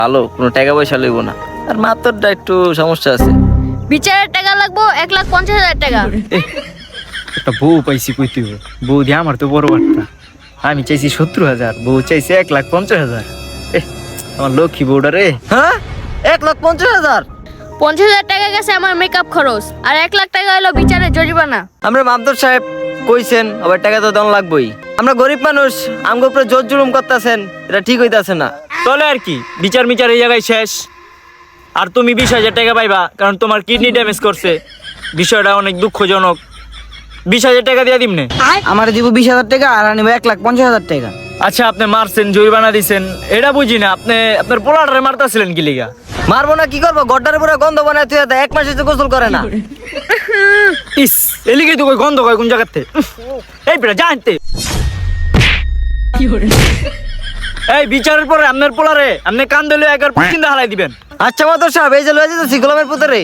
ভালো, কোনো টাকা পয়সা লইব না। আর মাত্রটা একটু সমস্যা আছে। বিচারের টাকা লাগবো 1,50,000 টাকা। একটা বউ পাইছি কই তুই বউ দিয়ে আমার তো বড় বার্তা। আমি চাইছি 70,000, বউ চাইছে 1,50,000। আমার লক্ষ্মী বউটা রে। হ্যাঁ, 1,50,000? 50,000 টাকা গেছে আমার মেকআপ খরচ, আর 1,00,000 টাকা হলো বিচারের জরিমানা। আমরা মামদর সাহেব কইছেন, আবার টাকা তো দেন লাগবেই। আমরা গরিব মানুষ, আমগো উপরে জোর জুলুম করতেছেন, এটা ঠিক হইতাছে না। চলে আর কি, বিচার এই জায়গায় শেষ। আর তুমি 20,000 টাকা পাইবা, কারণ তোমার কিডনি ড্যামেজ করছে। বিষয়টা অনেক দুঃখজনক। 20,000 টাকা দিয়ে দিমনে। আমার দিব 20,000 টাকা আর আনিব 1,50,000 টাকা। আচ্ছা, আপনি মারছেন, জরিমানা দিছেন, এটা বুঝি না। আপনি আপনার পোলাটারে মারতাছিলেন কি লিগা? মারবো না, কি করবো? গড্ডার পুরো গন্ধ বানায় তুই, 1 মাস হচ্ছে গোসল করে না। ইস, এলিগে তো কই গন্ধ কয় কোন জায়গাতে? এই বেটা জানতে। এই বিচারের পরে আপনার পোলারে আপনি কান দিলে একবার চিন্তা হারাই দিবেন। আচ্ছা মাদর সাহেব, এই যে লয়ে যেতেছি গোলামের পুতরে।